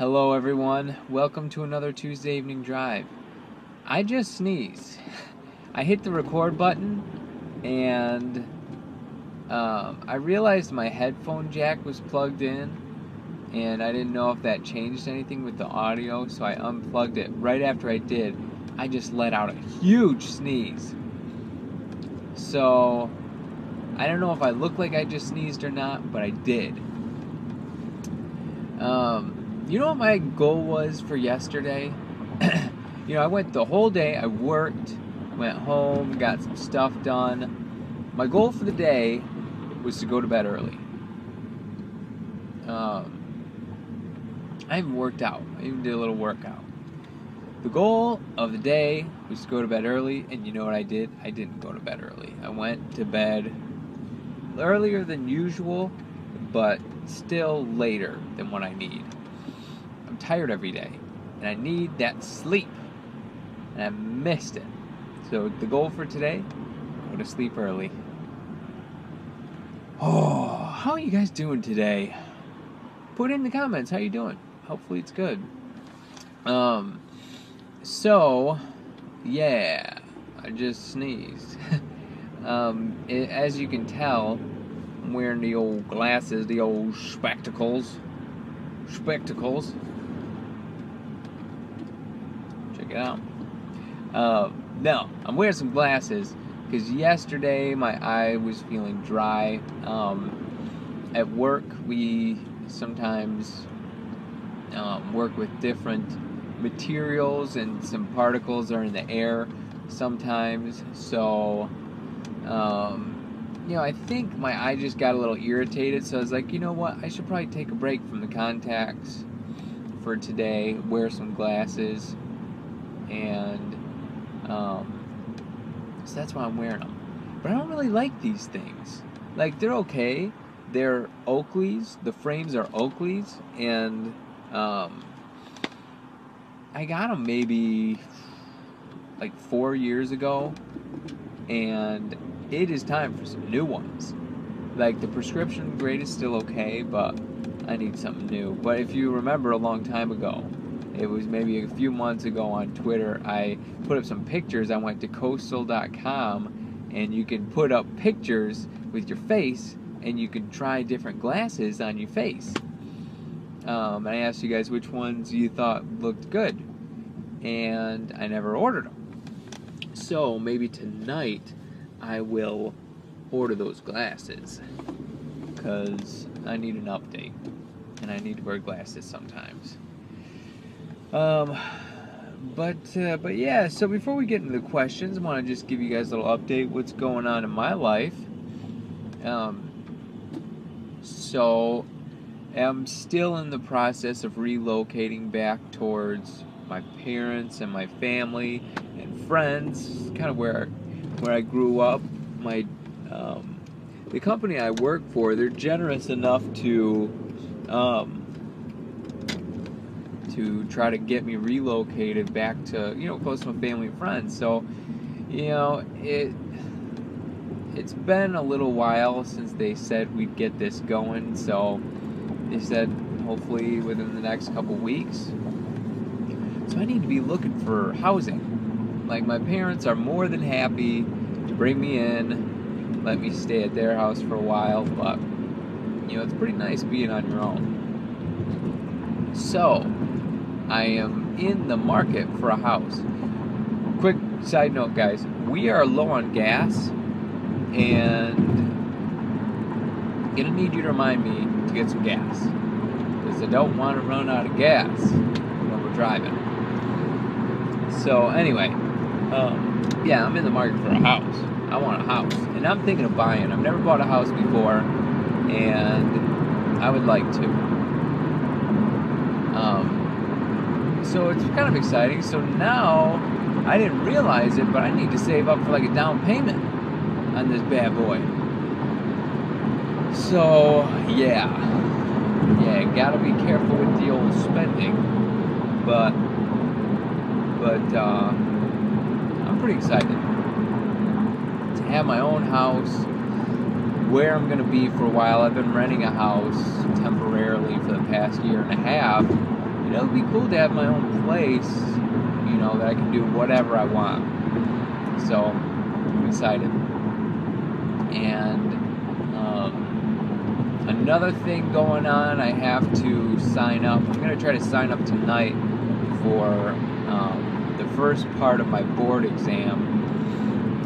Hello everyone, welcome to another Tuesday evening drive. I just sneezed. I hit the record button and I realized my headphone jack was plugged in and I didn't know if that changed anything with the audio, so I unplugged it. Right after I did, I just let out a huge sneeze. So I don't know if I look like I just sneezed or not, but I did. You know what my goal was for yesterday? I went the whole day, I worked, went home, got some stuff done. My goal for the day was to go to bed early. I even worked out. I even did a little workout. The goal of the day was to go to bed early, and you know what I did? I didn't go to bed early. I went to bed earlier than usual, but still later than what I need. I'm tired every day, and I need that sleep, and I missed it. So the goal for today, go to sleep early. Oh, how are you guys doing today? Put in the comments, how you doing? Hopefully it's good. Yeah, I just sneezed. As you can tell, I'm wearing the old glasses, the old spectacles. Check it out. No, I'm wearing some glasses because yesterday my eye was feeling dry. At work, we sometimes work with different materials, and some particles are in the air sometimes. So, I think my eye just got a little irritated. So I was like, you know what? I should probably take a break from the contacts for today, wear some glasses, and so that's why I'm wearing them. But I don't really like these things. Like, they're okay. They're Oakleys. The frames are Oakleys, and I got them maybe like 4 years ago, and it is time for some new ones. Like, the prescription grade is still okay, but I need something new. But if you remember a long time ago, it was maybe a few months ago on Twitter, I put up some pictures. I went to coastal.com, and you can put up pictures with your face, and you can try different glasses on your face. And I asked you guys which ones you thought looked good, and I never ordered them. So maybe tonight I will order those glasses, because I need an update, and I need to wear glasses sometimes. But yeah, so before we get into the questions, I want to just give you guys a little update what's going on in my life. So I'm still in the process of relocating back towards my parents and my family and friends, kind of where I grew up. The company I work for, they're generous enough to try to get me relocated back to, close to my family and friends. So, it's been a little while since they said we'd get this going. So they said hopefully within the next couple weeks. So I need to be looking for housing. Like, my parents are more than happy to bring me in, let me stay at their house for a while, but it's pretty nice being on your own. So I am in the market for a house. Quick side note, guys, we are low on gas, and gonna need you to remind me to get some gas, because I don't want to run out of gas when we're driving. So anyway, I'm in the market for a house. I want a house, and I'm thinking of buying. I've never bought a house before, and I would like to. So it's kind of exciting. So now, I didn't realize it, but I need to save up for like a down payment on this bad boy. So yeah, gotta be careful with the old spending, but I'm pretty excited to have my own house, where I'm gonna be for a while. I've been renting a house temporarily for the past year and a half, it'll be cool to have my own place, you know, that I can do whatever I want. So I'm excited. And another thing going on, I have to sign up. I'm going to try to sign up tonight for the first part of my board exam,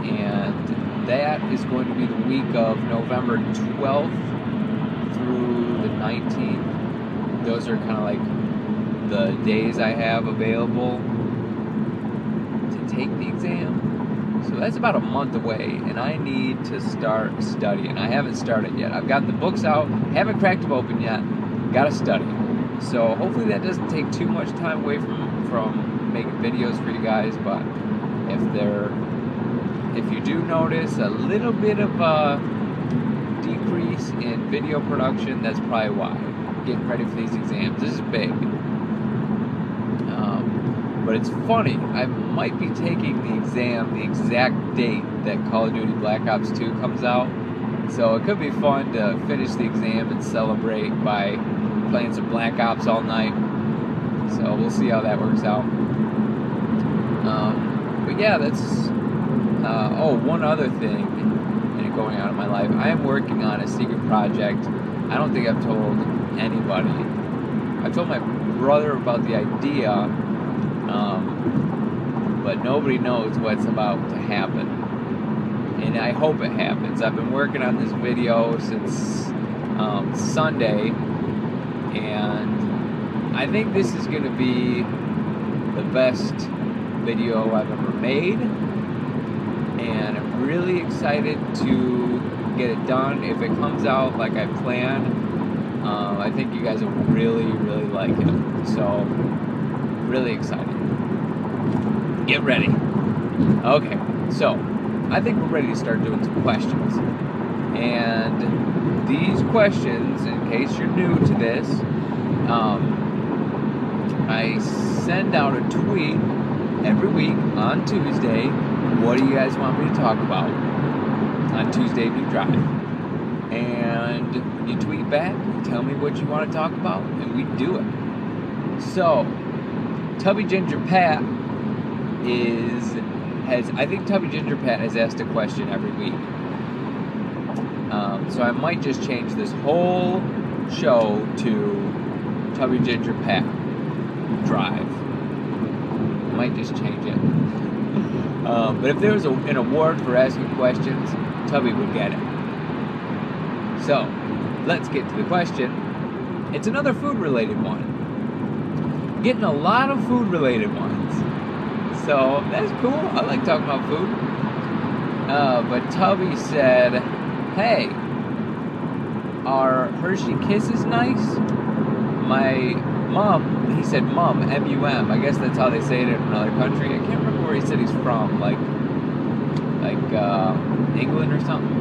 and that is going to be the week of November 12th through the 19th. Those are kind of like the days I have available to take the exam. So that's about a month away, and I need to start studying. I haven't started yet. I've gotten the books out, haven't cracked them open yet, gotta study. So hopefully that doesn't take too much time away from making videos for you guys, but if you do notice a little bit of a decrease in video production, that's probably why. Getting ready for these exams. This is big. But it's funny, I might be taking the exam the exact date that Call of Duty Black Ops 2 comes out. So it could be fun to finish the exam and celebrate by playing some Black Ops all night. So we'll see how that works out. But yeah, that's... one other thing going on in my life. I am working on a secret project. I don't think I've told anybody. I told my brother about the idea, but nobody knows what's about to happen. And I hope it happens. I've been working on this video since Sunday, and I think this is going to be the best video I've ever made, and I'm really excited to get it done. If it comes out like I planned, I think you guys will really, really like it. So, really excited. Get ready. Okay, so I think we're ready to start doing some questions. And these questions, in case you're new to this, I send out a tweet every week on Tuesday. What do you guys want me to talk about on Tuesday if you drive? And you tweet back, tell me what you want to talk about, and we do it. So, Tubby Ginger Pat I think Tubby Ginger Pat has asked a question every week. So I might just change this whole show to Tubby Ginger Pat Drive. I might just change it. But if there was an award for asking questions, Tubby would get it. So, let's get to the question. It's another food-related one. Getting a lot of food-related ones. So, that's cool. I like talking about food. But Tubby said, hey, are Hershey Kisses nice? My mom, he said mum, M-U-M. I guess that's how they say it in another country. I can't remember where he said he's from, like England or something.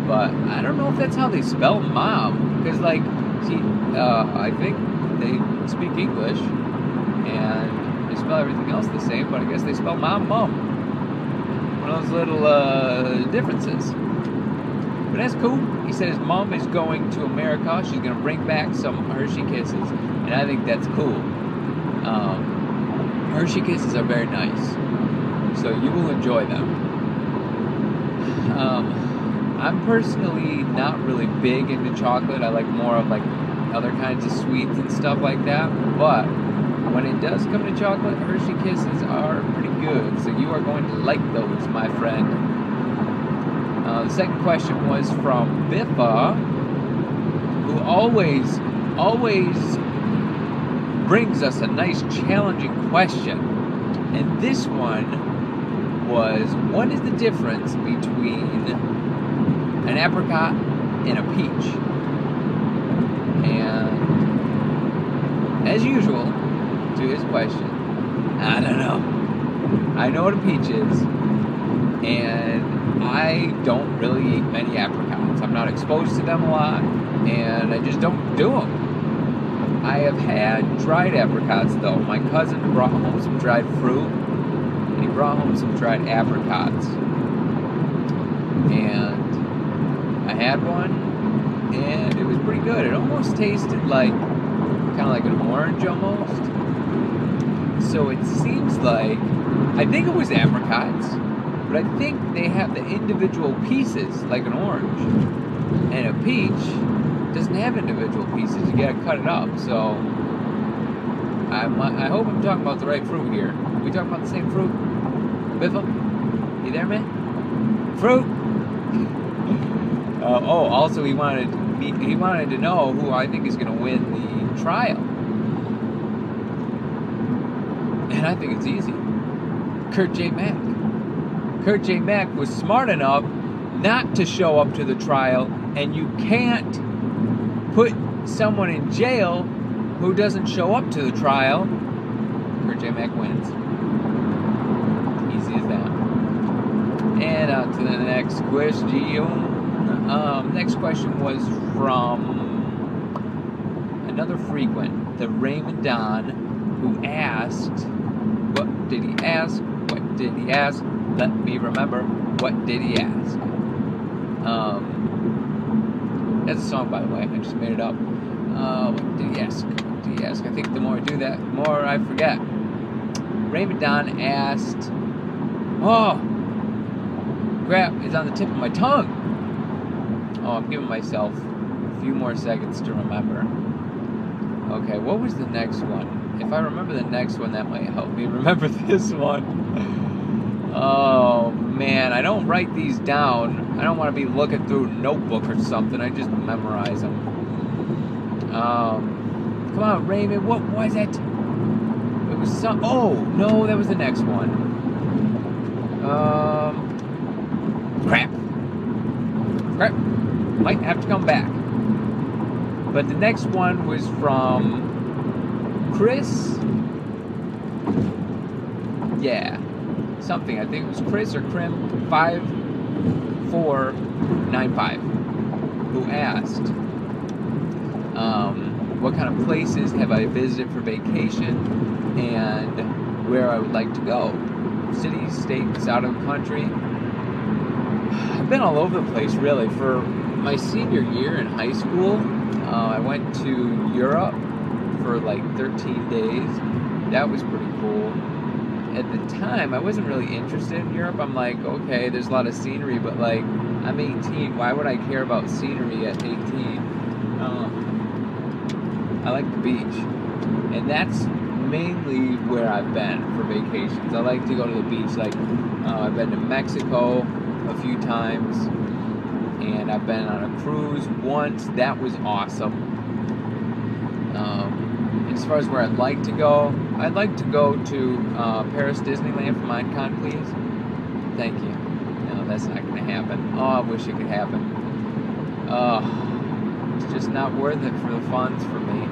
But I don't know if that's how they spell mom, because I think they speak English and they spell everything else the same, but I guess they spell mom. One of those little differences. But that's cool. He said his mom is going to America. She's going to bring back some Hershey Kisses, and I think that's cool. Hershey Kisses are very nice, so you will enjoy them. I'm personally not really big into chocolate. I like more of other kinds of sweets and stuff like that. But when it does come to chocolate, Hershey Kisses are pretty good. So you are going to like those, my friend. The second question was from Biffa, who always brings us a nice challenging question. And this one was, what is the difference between an apricot and a peach? And as usual, to his question, I don't know. I know what a peach is, and I don't really eat many apricots. I'm not exposed to them a lot, and I just don't do them. I have had dried apricots, though. My cousin brought home some dried fruit, and he brought home some dried apricots. And I had one, and it was pretty good. It almost tasted like kind of like an orange almost. So it seems like, I think it was apricots, but I think they have the individual pieces like an orange. And a peach doesn't have individual pieces. You gotta cut it up. So I hope I'm talking about the right fruit here. Are we talking about the same fruit? Biffle? You there, man? Fruit! Also he wanted to know who I think is gonna win the trial. And I think it's easy. Kurt J. Mack. Kurt J. Mack was smart enough not to show up to the trial, and you can't put someone in jail who doesn't show up to the trial. Kurt J. Mack wins. Easy as that. And on to the next question. Next question was from another frequent, the Raymond Don, who asked, what did he ask? What did he ask? Let me remember. What did he ask? That's a song, by the way. I just made it up. What did he ask? What did he ask? I think the more I do that, the more I forget. Raymond Don asked, oh, crap, it's on the tip of my tongue. Oh, I'm giving myself a few more seconds to remember. Okay, what was the next one? If I remember the next one, that might help me remember this one. Oh, man, I don't write these down. I don't want to be looking through a notebook or something. I just memorize them. Come on, Raymond, what was it? It was some... Oh, no, that was the next one. Crap. Might have to come back. But the next one was from Chris. Yeah. Something. I think it was Chris or Crim 5495 who asked, what kind of places have I visited for vacation and where I would like to go. Cities, states, out of the country. I've been all over the place, really. For my senior year in high school, I went to Europe for like 13 days. That was pretty cool. At the time, I wasn't really interested in Europe. I'm like, okay, there's a lot of scenery, but like, I'm 18. Why would I care about scenery at 18? I like the beach. And that's mainly where I've been for vacations. I like to go to the beach. Like, I've been to Mexico a few times, and I've been on a cruise once. That was awesome. As far as where I'd like to go to Paris Disneyland for Minecon, please. Thank you. No, that's not going to happen. Oh, I wish it could happen. It's just not worth it for the funds for me.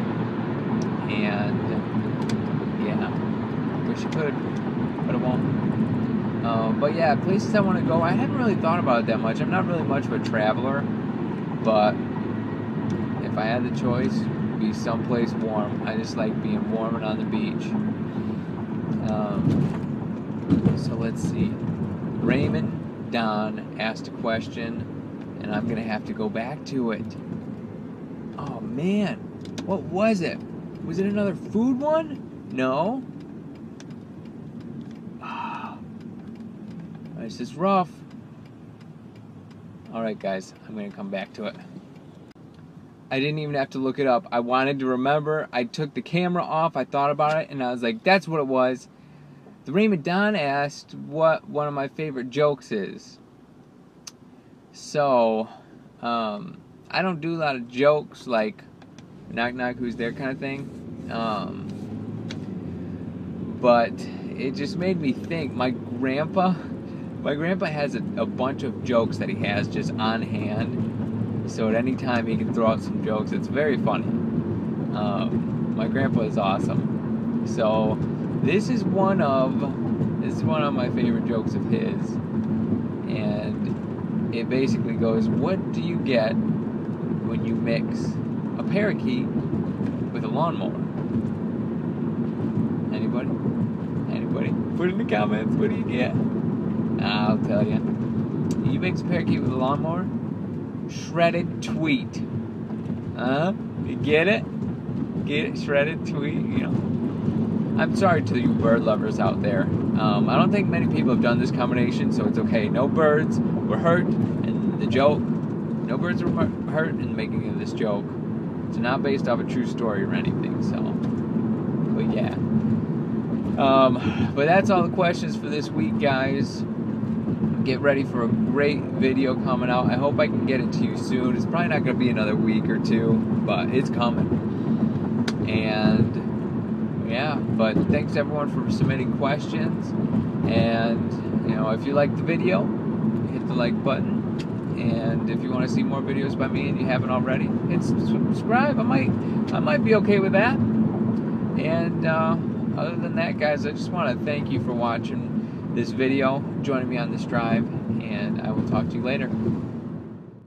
And yeah, wish it could, but it won't. But yeah, places I want to go. I haven't really thought about it that much. I'm not really much of a traveler, but if I had the choice, it'd be someplace warm. I just like being warm and on the beach. So let's see. Raymond Don asked a question, and I'm gonna have to go back to it. Oh man, what was it? Was it another food one? No. This is rough. Alright guys, I'm going to come back to it. I didn't even have to look it up. I wanted to remember. I took the camera off. I thought about it, and I was like, that's what it was. The Raymond Don asked what one of my favorite jokes is. So, I don't do a lot of jokes like knock knock who's there kind of thing. But it just made me think. My grandpa has a bunch of jokes that he has just on hand. So at any time he can throw out some jokes. It's very funny. My grandpa is awesome. So this is one of my favorite jokes of his. And it basically goes, what do you get when you mix a parakeet with a lawnmower? Anybody? Put it in the comments. What do you get? I'll tell you. You mix a parakeet with a lawnmower? Shredded tweet. You get it? get it shredded, tweet, you know. I'm sorry to you bird lovers out there. I don't think many people have done this combination, so it's okay. No birds were hurt in the joke. No birds were hurt in making of this joke. It's not based off a true story or anything, so. But yeah. But that's all the questions for this week, guys. Get ready for a great video coming out. I hope I can get it to you soon. It's probably not going to be another week or two, but it's coming. And yeah, but thanks everyone for submitting questions. And you know, if you like the video, hit the like button. And if you want to see more videos by me and you haven't already, hit subscribe. I might be okay with that. And other than that, guys, I just want to thank you for watching this video, joining me on this drive, and I will talk to you later.